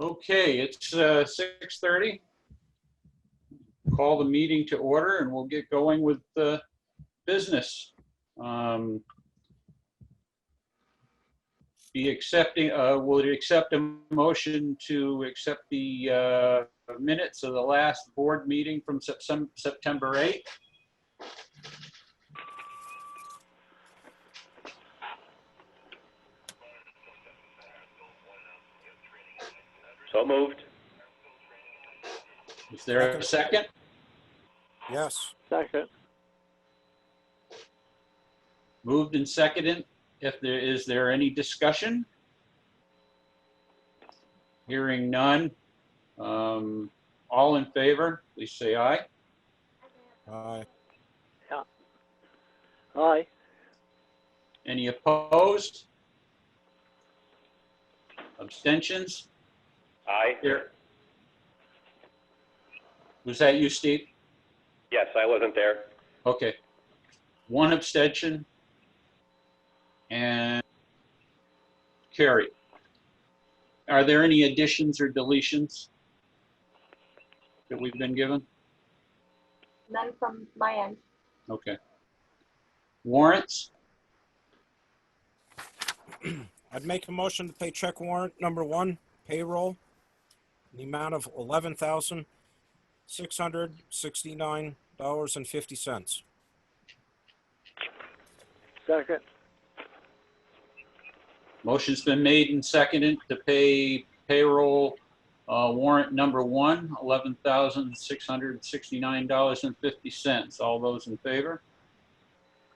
Okay, it's 6:30. Call the meeting to order and we'll get going with the business. Will you accept a motion to accept the minutes of the last board meeting from September 8th? So moved. Is there a second? Yes. Second. Moved and seconded. Is there any discussion? Hearing none. All in favor, please say aye. Aye. Aye. Any opposed? Abstentions? Aye. Here. Was that you, Steve? Yes, I wasn't there. Okay. One abstention. And carried. Are there any additions or deletions that we've been given? None from my end. Okay. Warrants? I'd make a motion to pay check warrant number 1, payroll, in the amount of $11,669.50. Second. Motion's been made and seconded to pay payroll warrant number 1, $11,669.50. All those in favor?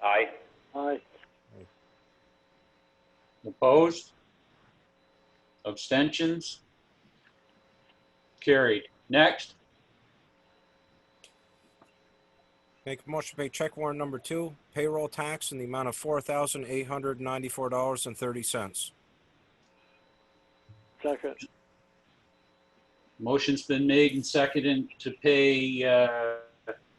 Aye. Aye. Opposed? Abstentions? Carried. Next. Make a motion to pay check warrant number 2, payroll tax, in the amount of $4,894.30. Second. Motion's been made and seconded to pay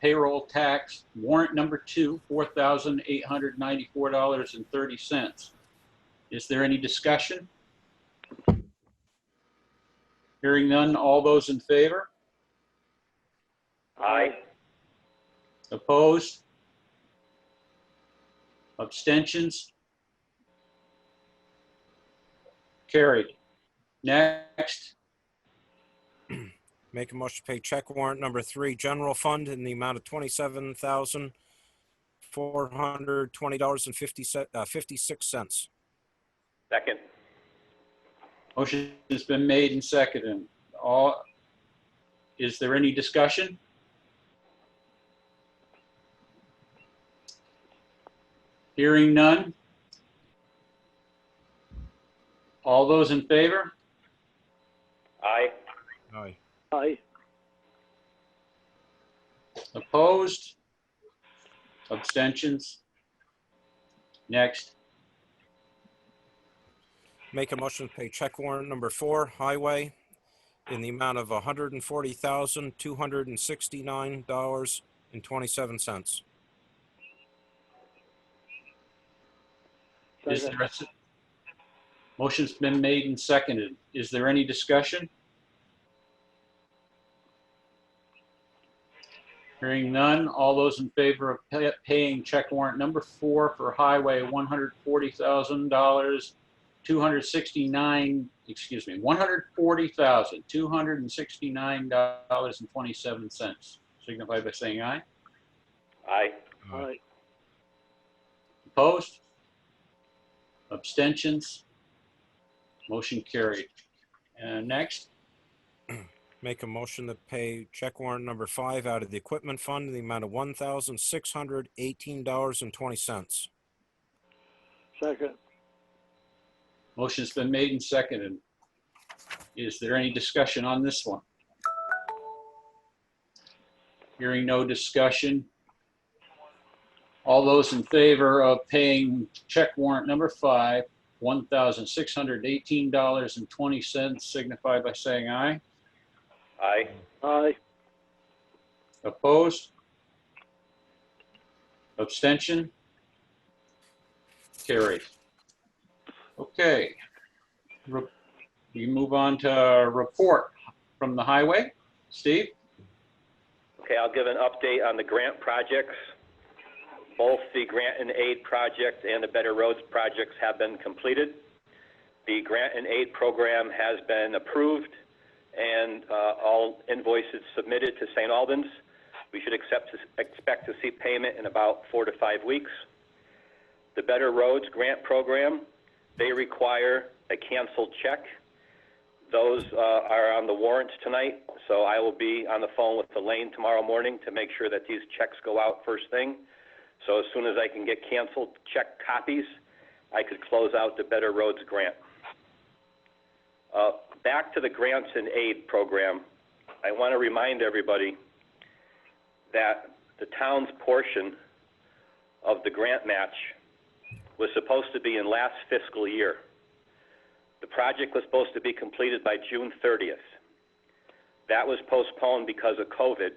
payroll tax warrant number 2, $4,894.30. Is there any discussion? Hearing none, all those in favor? Aye. Opposed? Abstentions? Carried. Next. Make a motion to pay check warrant number 3, general fund, in the amount of $27,420.56. Second. Motion has been made and seconded. Is there any discussion? Hearing none. All those in favor? Aye. Aye. Aye. Opposed? Abstentions? Next. Make a motion to pay check warrant number 4, highway, in the amount of $140,269.27. Is there a, motion's been made and seconded. Is there any discussion? Hearing none, all those in favor of paying check warrant number 4 for highway $140,269.27. Signify by saying aye. Aye. Aye. Opposed? Abstentions? Motion carried. And next. Make a motion to pay check warrant number 5 out of the equipment fund in the amount of $1,618.20. Second. Motion's been made and seconded. Is there any discussion on this one? Hearing no discussion. All those in favor of paying check warrant number 5, $1,618.20, signify by saying aye. Aye. Aye. Opposed? Abstention? Carried. Okay. We move on to a report from the highway. Steve? Okay, I'll give an update on the grant projects. Both the grant and aid project and the Better Roads projects have been completed. The grant and aid program has been approved and all invoices submitted to St. Albans. We should expect to see payment in about 4 to 5 weeks. The Better Roads grant program, they require a canceled check. Those are on the warrants tonight, so I will be on the phone with Elaine tomorrow morning to make sure that these checks go out first thing. So as soon as I can get canceled check copies, I could close out the Better Roads grant. Back to the grants and aid program, I want to remind everybody that the town's portion of the grant match was supposed to be in last fiscal year. The project was supposed to be completed by June 30th. That was postponed because of COVID,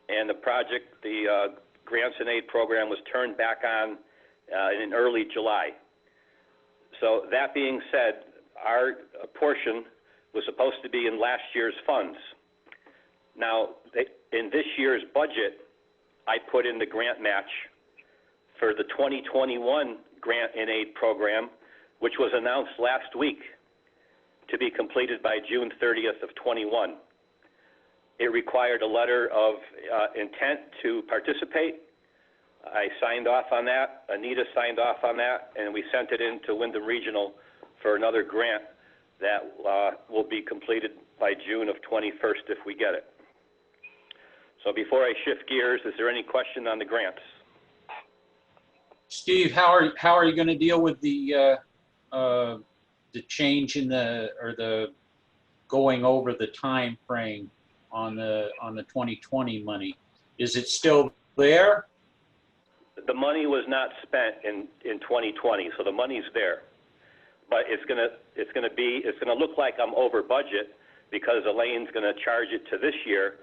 and the project, the grants and aid program, was turned back on in early July. So that being said, our portion was supposed to be in last year's funds. Now, in this year's budget, I put in the grant match for the 2021 grant and aid program, which was announced last week to be completed by June 30th of 21. It required a letter of intent to participate. I signed off on that. Anita signed off on that, and we sent it in to Wyndham Regional for another grant that will be completed by June of 21st if we get it. So before I shift gears, is there any question on the grants? Steve, how are you going to deal with the change in the going over the time frame on the 2020 money? Is it still there? The money was not spent in 2020, so the money's there. But it's gonna look like I'm over budget because Elaine's gonna charge it to this year.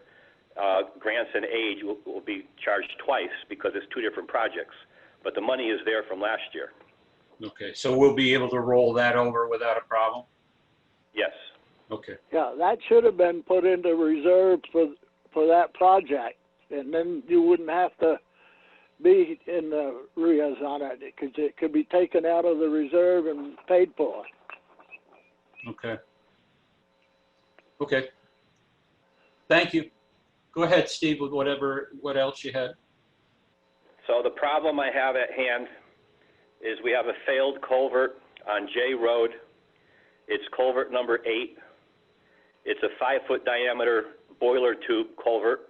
Grants and aid will be charged twice because it's two different projects. But the money is there from last year. Okay, so we'll be able to roll that over without a problem? Yes. Okay. Yeah, that should have been put into reserve for that project, and then you wouldn't have to be in the RIAs on it, because it could be taken out of the reserve and paid for. Okay. Okay. Thank you. Go ahead, Steve, with what else you had. So the problem I have at hand is we have a failed culvert on J Road. It's culvert number 8. It's a 5-foot diameter boiler tube culvert.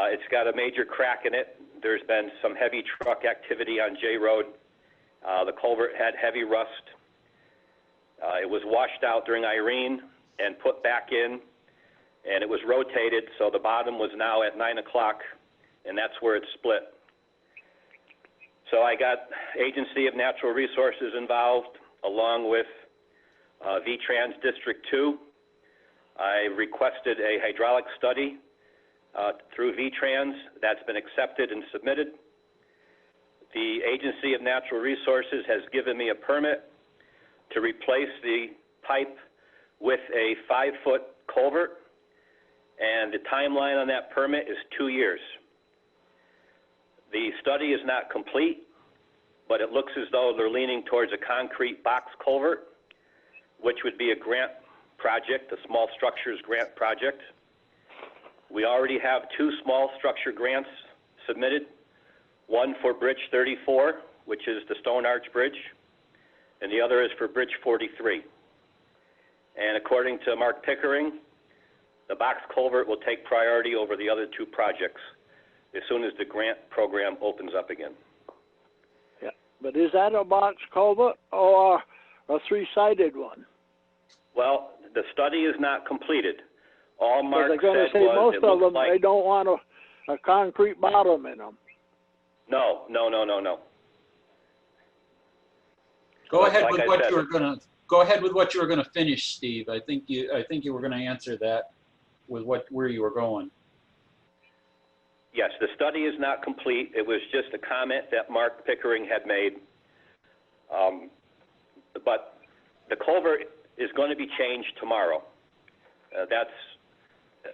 It's got a major crack in it. There's been some heavy truck activity on J Road. The culvert had heavy rust. It was washed out during Irene and put back in, and it was rotated, so the bottom was now at 9 o'clock, and that's where it split. So I got Agency of Natural Resources involved, along with VTrans District 2. I requested a hydraulic study through VTrans. That's been accepted and submitted. The Agency of Natural Resources has given me a permit to replace the pipe with a 5-foot culvert, and the timeline on that permit is 2 years. The study is not complete, but it looks as though they're leaning towards a concrete box culvert, which would be a grant project, a small structures grant project. We already have 2 small structure grants submitted, one for Bridge 34, which is the Stone Arch Bridge, and the other is for Bridge 43. And according to Mark Pickering, the box culvert will take priority over the other 2 projects as soon as the grant program opens up again. Yeah, but is that a box culvert or a 3-sided one? Well, the study is not completed. All Mark they're going to said say was most it of looks them, like they don't want a concrete bottom in them. no. Go ahead Like with I what said, you were gonna. Go ahead with what you were gonna finish, Steve. I think you were gonna answer that with where you were going. Yes, the study is not complete. It was just a comment that Mark Pickering had made. But The culvert is going to be changed tomorrow.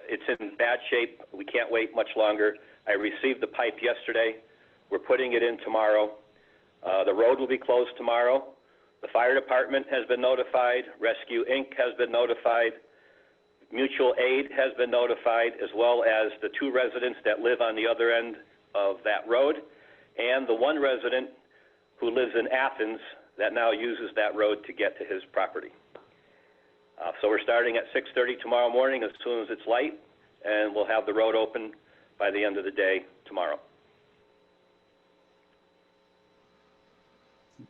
It's in bad shape. We can't wait much longer. I received the pipe yesterday. We're putting it in tomorrow. The road will be closed tomorrow. The fire department has been notified. Rescue Inc. has been notified. Mutual Aid has been notified, as well as the 2 residents that live on the other end of that road, and the 1 resident who lives in Athens that now uses that road to get to his property. So we're starting at 6:30 tomorrow morning as soon as it's light, and we'll have the road open by the end of the day tomorrow.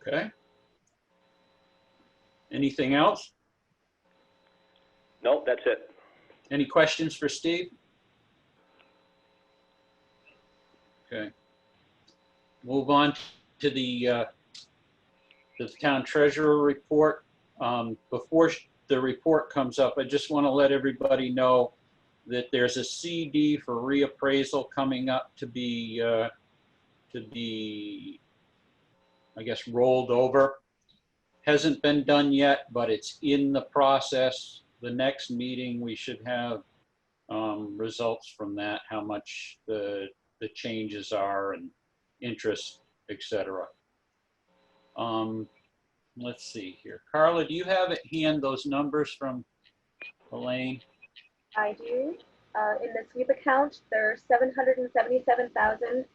Okay. Anything else? No, that's it. Any questions for Steve? Okay. Move on to the town treasurer report. Before the report comes up, I just want to let everybody know that there's a CD for reappraisal coming up to be, I guess, rolled over. Hasn't been done yet, but it's in the process. The next meeting, we should have results from that, how much the changes are and interest, etc. Let's see here. Carla, do you have at hand those numbers from Elaine? I do. In the sweep account, there's 777,000,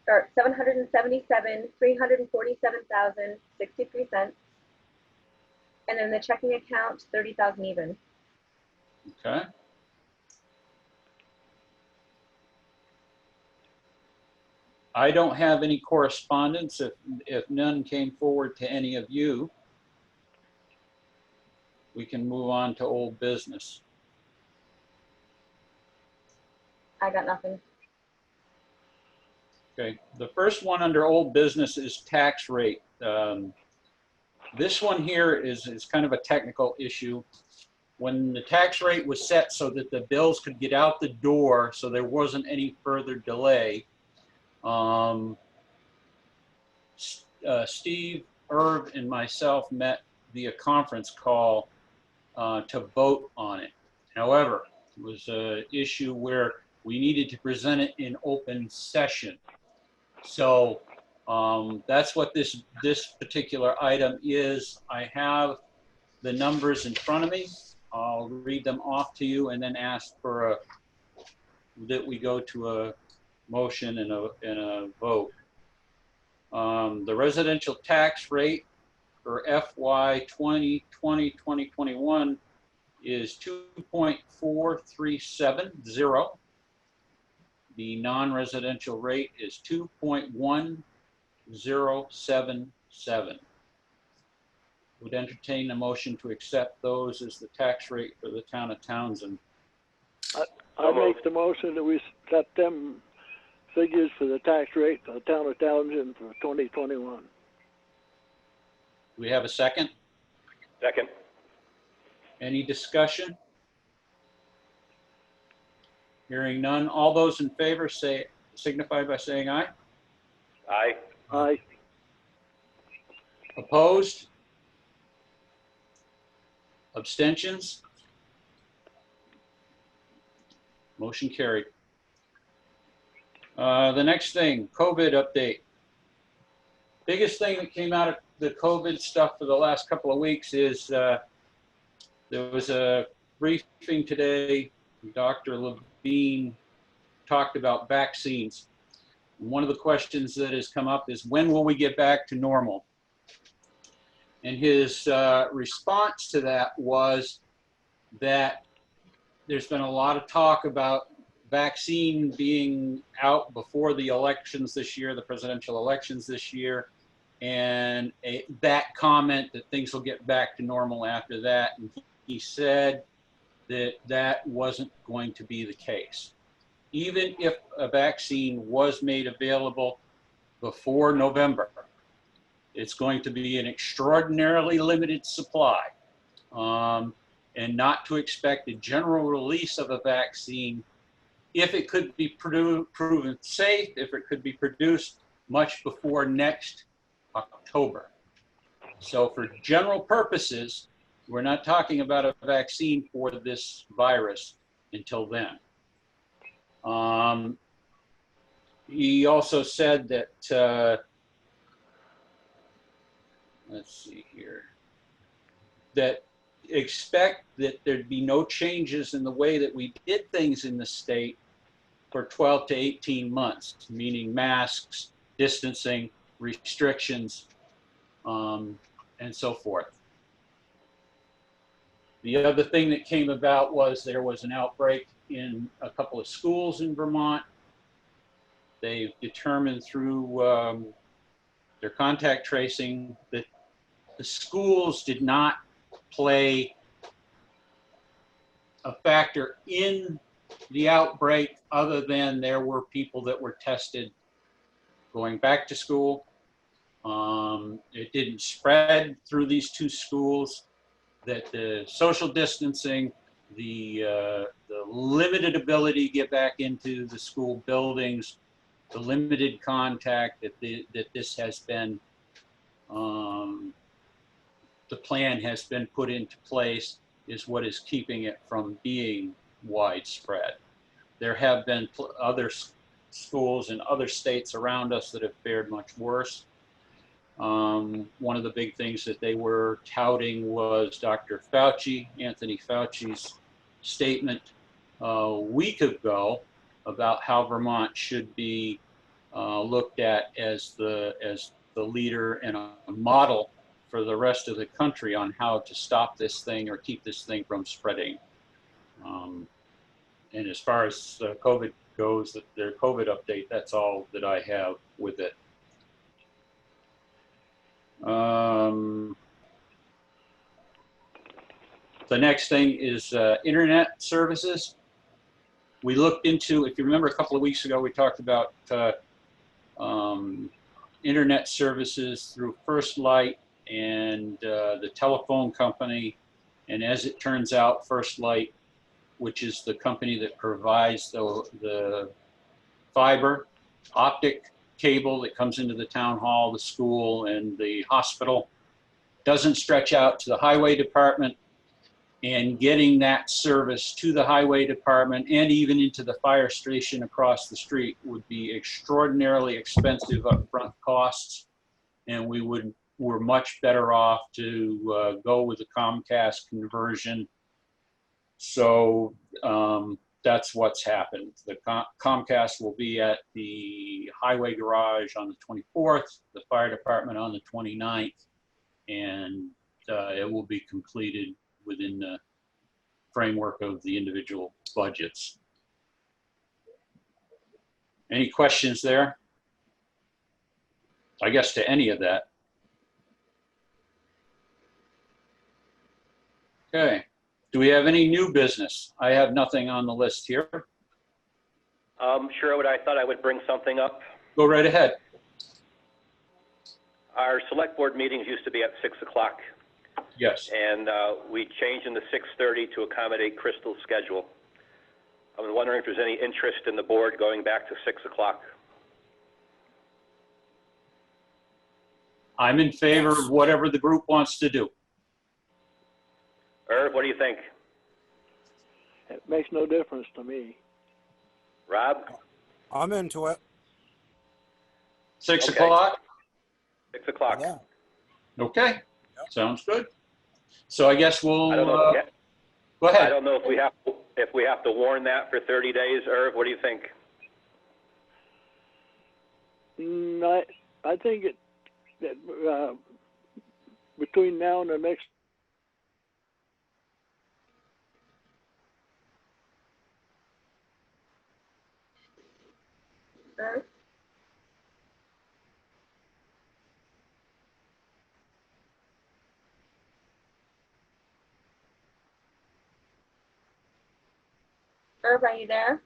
or 347,63 cents. And in the checking account, 30,000 even. Okay. I don't have any correspondence. If none came forward to any of you, we can move on to old business. I got nothing. Okay, the first one under old business is tax rate. This one here is kind of a technical issue. When the tax rate was set so that the bills could get out the door, so there wasn't any further delay, Steve, Irv, and myself met via conference call to vote on it. However, it was an issue where we needed to present it in open session. So that's what this particular item is. I have the numbers in front of me. I'll read them off to you and then ask for that we go to a motion and a vote. The residential tax rate for FY 2020-2021 is 2.4370. The non-residential rate is 2.1077. Would entertain a motion to accept those as the tax rate for the town of Townsend. I make the motion that we set them figures for the tax rate for the town of Townshend for 2021. Do we have a second? Second. Any discussion? Hearing none. All those in favor signify by saying aye. Aye. Aye. Opposed? Abstentions? Motion carried. The next thing, COVID update. Biggest thing that came out of the COVID stuff for the last couple of weeks is there was a briefing today. Dr. Levine talked about vaccines. One of the questions that has come up is, when will we get back to normal? And his response to that was that there's been a lot of talk about vaccine being out before the elections this year, the presidential elections this year, and that comment that things will get back to normal after that. And he said that that wasn't going to be the case. Even if a vaccine was made available before November, it's going to be an extraordinarily limited supply, and not to expect a general release of a vaccine if it could be proven safe, if it could be produced much before next October. So for general purposes, we're not talking about a vaccine for this virus until then. He also said that, let's see here, that expect that there'd be no changes in the way that we did things in the state for 12 to 18 months, meaning masks, distancing, restrictions, and so forth. The other thing that came about was there was an outbreak in a couple of schools in Vermont. They've determined through their contact tracing that the schools did not play a factor in the outbreak other than there were people that were tested going back to school. It didn't spread through these two schools, that the social distancing, the limited ability to get back into the school buildings, the limited contact, that this has been, the plan has been put into place is what is keeping it from being widespread. There have been other schools in other states around us that have fared much worse. One of the big things that they were touting was Dr. Fauci, Anthony Fauci's statement a week ago about how Vermont should be looked at as the leader and a model for the rest of the country on how to stop this thing or keep this thing from spreading. And as far as COVID goes, their COVID update, that's all that I have with it. The next thing is internet services. We looked into, if you remember a couple of weeks ago, we talked about internet services through First Light and the telephone company. And as it turns out, First Light, which is the company that provides the fiber optic cable that comes into the town hall, the school, and the hospital, doesn't stretch out to the highway department. And getting that service to the highway department and even into the fire station across the street would be extraordinarily expensive upfront costs. And we're much better off to go with the Comcast conversion. So that's what's happened. The Comcast will be at the highway garage on the 24th, the fire department on the 29th, and it will be completed within the framework of the individual budgets. Any questions there? I guess to any of that. Okay. Do we have any new business? I have nothing on the list here. Sure, I thought I would bring something up. Go right ahead. Our select board meetings used to be at 6 o'clock. Yes. And we changed them to 6:30 to accommodate Crystal's schedule. I was wondering if there's any interest in the board going back to 6 o'clock. I'm in favor of whatever the group wants to do. Irv, what do you think? It makes no difference to me. Rob? I'm into it. 6 Okay. o'clock? 6 o'clock. Yeah. Okay. Sounds good. So I guess we'll I don't know. go ahead. I don't know if we have to warn that for 30 days. Irv, what do you think? I think that between now and the next. Irv? Irv, are you there?